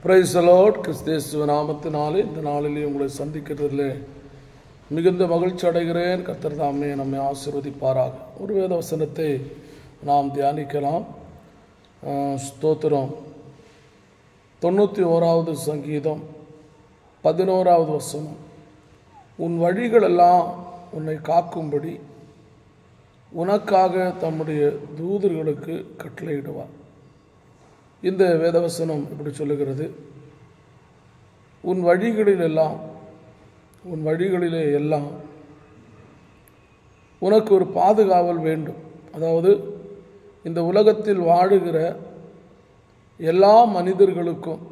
Praise the Lord. கிறிஸ்து நாமத்தினாலே இந்த நாளிலே உங்களை சந்திக்கிறதிலே மிகுந்த மகிழ்ச்சி அடைகிறேன். கர்த்தர் தாமே நம்மை ஆசீர்வதிப்பாராக. ஒரு வேத வசனத்தை நாம் தியானிக்கலாம். ஸ்தோத்திரம். 91வது சங்கீதம் 11வது வசனம். உன் வழிகளெல்லாம் உன்னை காக்கும்படி உனக்காக தம்முடைய தூதர்களுக்கு கட்டளையிடுவார். இந்த வேதவசனம் இப்படி சொல்லுகிறது, உன் வழிகளிலே எல்லாம் உனக்கு ஒரு பாதுகாவல் வேண்டும். அதாவது இந்த உலகத்தில் வாழுகிற எல்லா மனிதர்களுக்கும்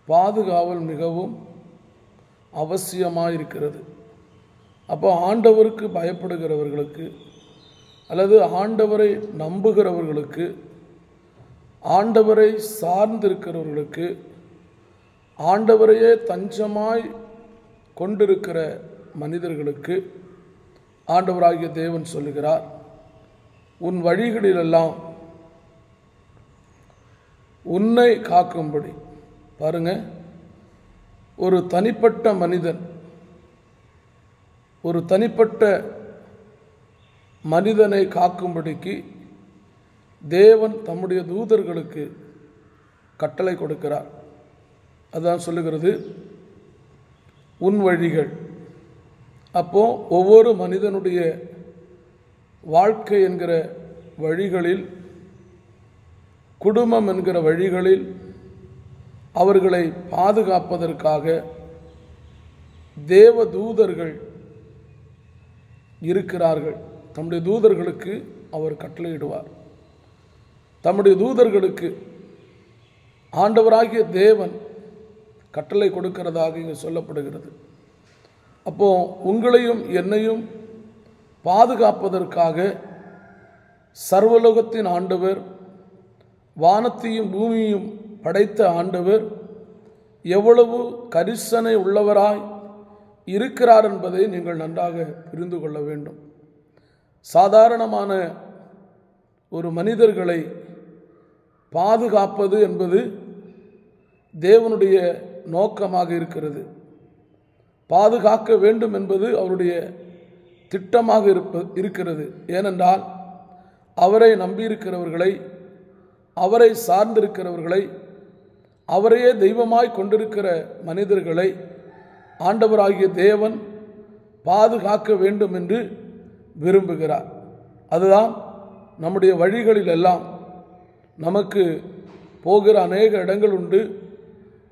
பாதுகாவல் மிகவும் அவசியமாயிருக்கிறது. அப்போ ஆண்டவருக்கு பயப்படுகிறவர்களுக்கு அல்லது ஆண்டவரை நம்புகிறவர்களுக்கு, ஆண்டவரை சார்ந்திருக்கிறவர்களுக்கு, ஆண்டவரையே தஞ்சமாய் கொண்டிருக்கிற மனிதர்களுக்கு ஆண்டவராகிய தேவன் சொல்லுகிறார், உன் வழிகளிலெல்லாம் உன்னை காக்கும்படி. பாருங்க, ஒரு தனிப்பட்ட மனிதன், ஒரு தனிப்பட்ட மனிதனை காக்கும்படிக்கு தேவன் தம்முடைய தூதர்களுக்கு கட்டளை கொடுக்கிறார். அதான் சொல்லுகிறது, உன் வழிகள். அப்போ ஒவ்வொரு மனிதனுடைய வாழ்க்கை என்கிற வழிகளில், குடும்பம் என்கிற வழிகளில் அவர்களை பாதுகாப்பதற்காக தேவ தூதர்கள் இருக்கிறார்கள். தம்முடைய தூதர்களுக்கு அவர் கட்டளையிடுவார். தம்முடைய தூதர்களுக்கு ஆண்டவராகிய தேவன் கட்டளை கொடுக்கிறதாக இங்கே சொல்லப்படுகிறது. அப்போ உங்களையும் என்னையும் பாதுகாப்பதற்காக சர்வலோகத்தின் ஆண்டவர், வானத்தையும் பூமியையும் படைத்த ஆண்டவர் எவ்வளவு கரிசனை உள்ளவராய் இருக்கிறார் என்பதை நீங்கள் நன்றாக புரிந்து கொள்ள வேண்டும். சாதாரணமான ஒரு மனிதர்களை பாதுகாப்பது என்பது தேவனுடைய நோக்கமாக இருக்கிறது. பாதுகாக்க வேண்டும் என்பது அவருடைய திட்டமாக இருக்கிறது. ஏனென்றால் அவரை நம்பியிருக்கிறவர்களை, அவரை சார்ந்திருக்கிறவர்களை, அவரையே தெய்வமாய் கொண்டிருக்கிற மனிதர்களை ஆண்டவராகிய தேவன் பாதுகாக்க வேண்டும் என்று விரும்புகிறார். அதுதான் நம்முடைய வழிகளில் எல்லாம் நமக்கு போகிற அநேக இடங்கள் உண்டு.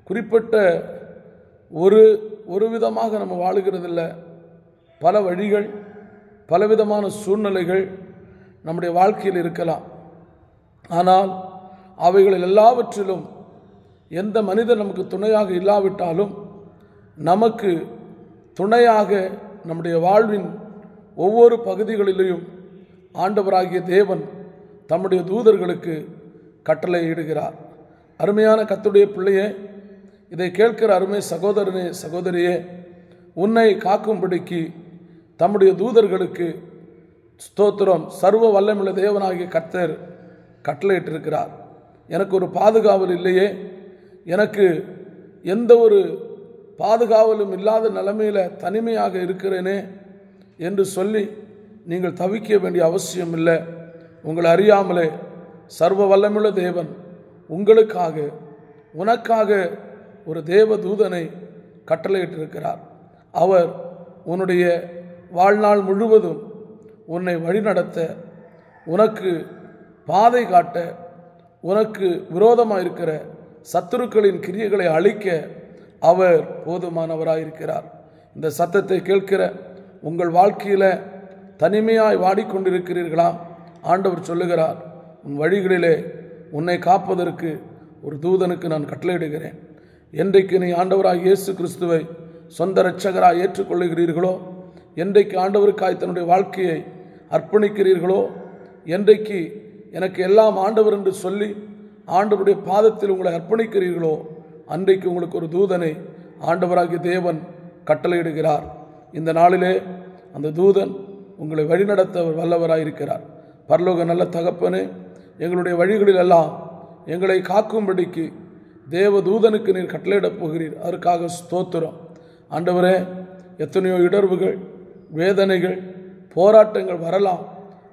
குறிப்பிட்ட ஒரு விதமாக நம்ம வாழுகிறதில்லை. பல வழிகள், பலவிதமான சூழ்நிலைகள் நம்முடைய வாழ்க்கையில் இருக்கலாம். ஆனால் அவைகளில் எல்லாவற்றிலும் எந்த மனிதன் நமக்கு துணையாக இல்லாவிட்டாலும் நமக்கு துணையாக நம்முடைய வாழ்வின் ஒவ்வொரு பகுதிகளிலேயும் ஆண்டவராகிய தேவன் தம்முடைய தூதர்களுக்கு கட்டளை இடுகிறார். அருமையான கர்த்தருடைய பிள்ளையே, இதை கேட்கிற அருமை சகோதரனே, சகோதரியே, உன்னை காக்கும்படிக்கு தம்முடைய தூதர்களுக்கு ஸ்தோத்திரம், சர்வ வல்லமையுள்ள தேவனாகிய கர்த்தர் கட்டளையிட்டிருக்கிறார். எனக்கு ஒரு பாதுகாவல் இல்லையே, எனக்கு எந்த ஒரு பாதுகாவலும் இல்லாத நிலைமையில் தனிமையாக இருக்கிறேனே என்று சொல்லி நீங்கள் தவிக்க வேண்டிய அவசியம் இல்லை. உங்களை அறியாமலே சர்வ வல்லமையுள்ள தேவன் உங்களுக்காக, உனக்காக ஒரு தேவ தூதனை கட்டளையிட்டிருக்கிறார். அவர் உன்னுடைய வாழ்நாள் முழுவதும் உன்னை வழிநடத்த, உனக்கு பாதை காட்ட, உனக்கு விரோதமாக இருக்கிற சத்துருக்களின் கிரியைகளை அழிக்க அவர் போதுமானவராயிருக்கிறார். இந்த சத்தத்தை கேட்கிற உங்கள் வாழ்க்கையில் தனிமையாய் வாடிக்கொண்டிருக்கிறீர்களா? ஆண்டவர் சொல்லுகிறார், உன் வழிகளிலே உன்னை காப்பதற்கு ஒரு தூதனுக்கு நான் கட்டளையிடுகிறேன். என்றைக்கு நீ ஆண்டவராக இயேசு கிறிஸ்துவை சொந்த இரட்சகராக ஏற்றுக்கொள்ளுகிறீர்களோ, என்றைக்கு ஆண்டவருக்காய் தன்னுடைய வாழ்க்கையை அர்ப்பணிக்கிறீர்களோ, என்றைக்கு எனக்கு எல்லாம் ஆண்டவர் என்று சொல்லி ஆண்டவருடைய பாதத்தில் உங்களை அர்ப்பணிக்கிறீர்களோ, அன்றைக்கு உங்களுக்கு ஒரு தூதனை ஆண்டவராகிய தேவன் கட்டளையிடுகிறார். இந்த நாளிலே அந்த தூதன் உங்களை வழிநடத்த வல்லவராயிருக்கிறார். பரலோக நல்ல தகப்பனே, எங்களுடைய வழிகளில் எல்லாம் எங்களை காக்கும்படிக்கு தேவதூதனுக்கு நீர் கட்டளையிடப் போகிறீர். அதற்காக ஸ்தோத்திரம். ஆண்டவரே, எத்தனையோ இடர்வுகள், வேதனைகள், போராட்டங்கள் வரலாம்.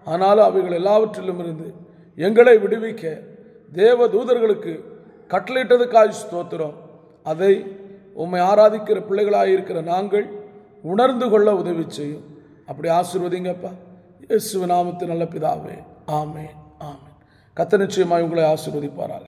ஆனாலும் அவைகள் எல்லாவற்றிலும் இருந்து எங்களை விடுவிக்க தேவதூதர்களுக்கு கட்டளையிட்டதுக்காக ஸ்தோத்திரம். அதை உம்மை ஆராதிக்கிற பிள்ளைகளாக இருக்கிற நாங்கள் உணர்ந்து கொள்ள உதவி செய்யும். அப்படி ஆசீர்வதிங்கப்பா. இயேசுவின் நாமத்தில் நல்ல பிதாவே, ஆமென், ஆமென். கர்த்தர் நிச்சயமாய் உங்களை ஆசீர்வதிப்பாராக.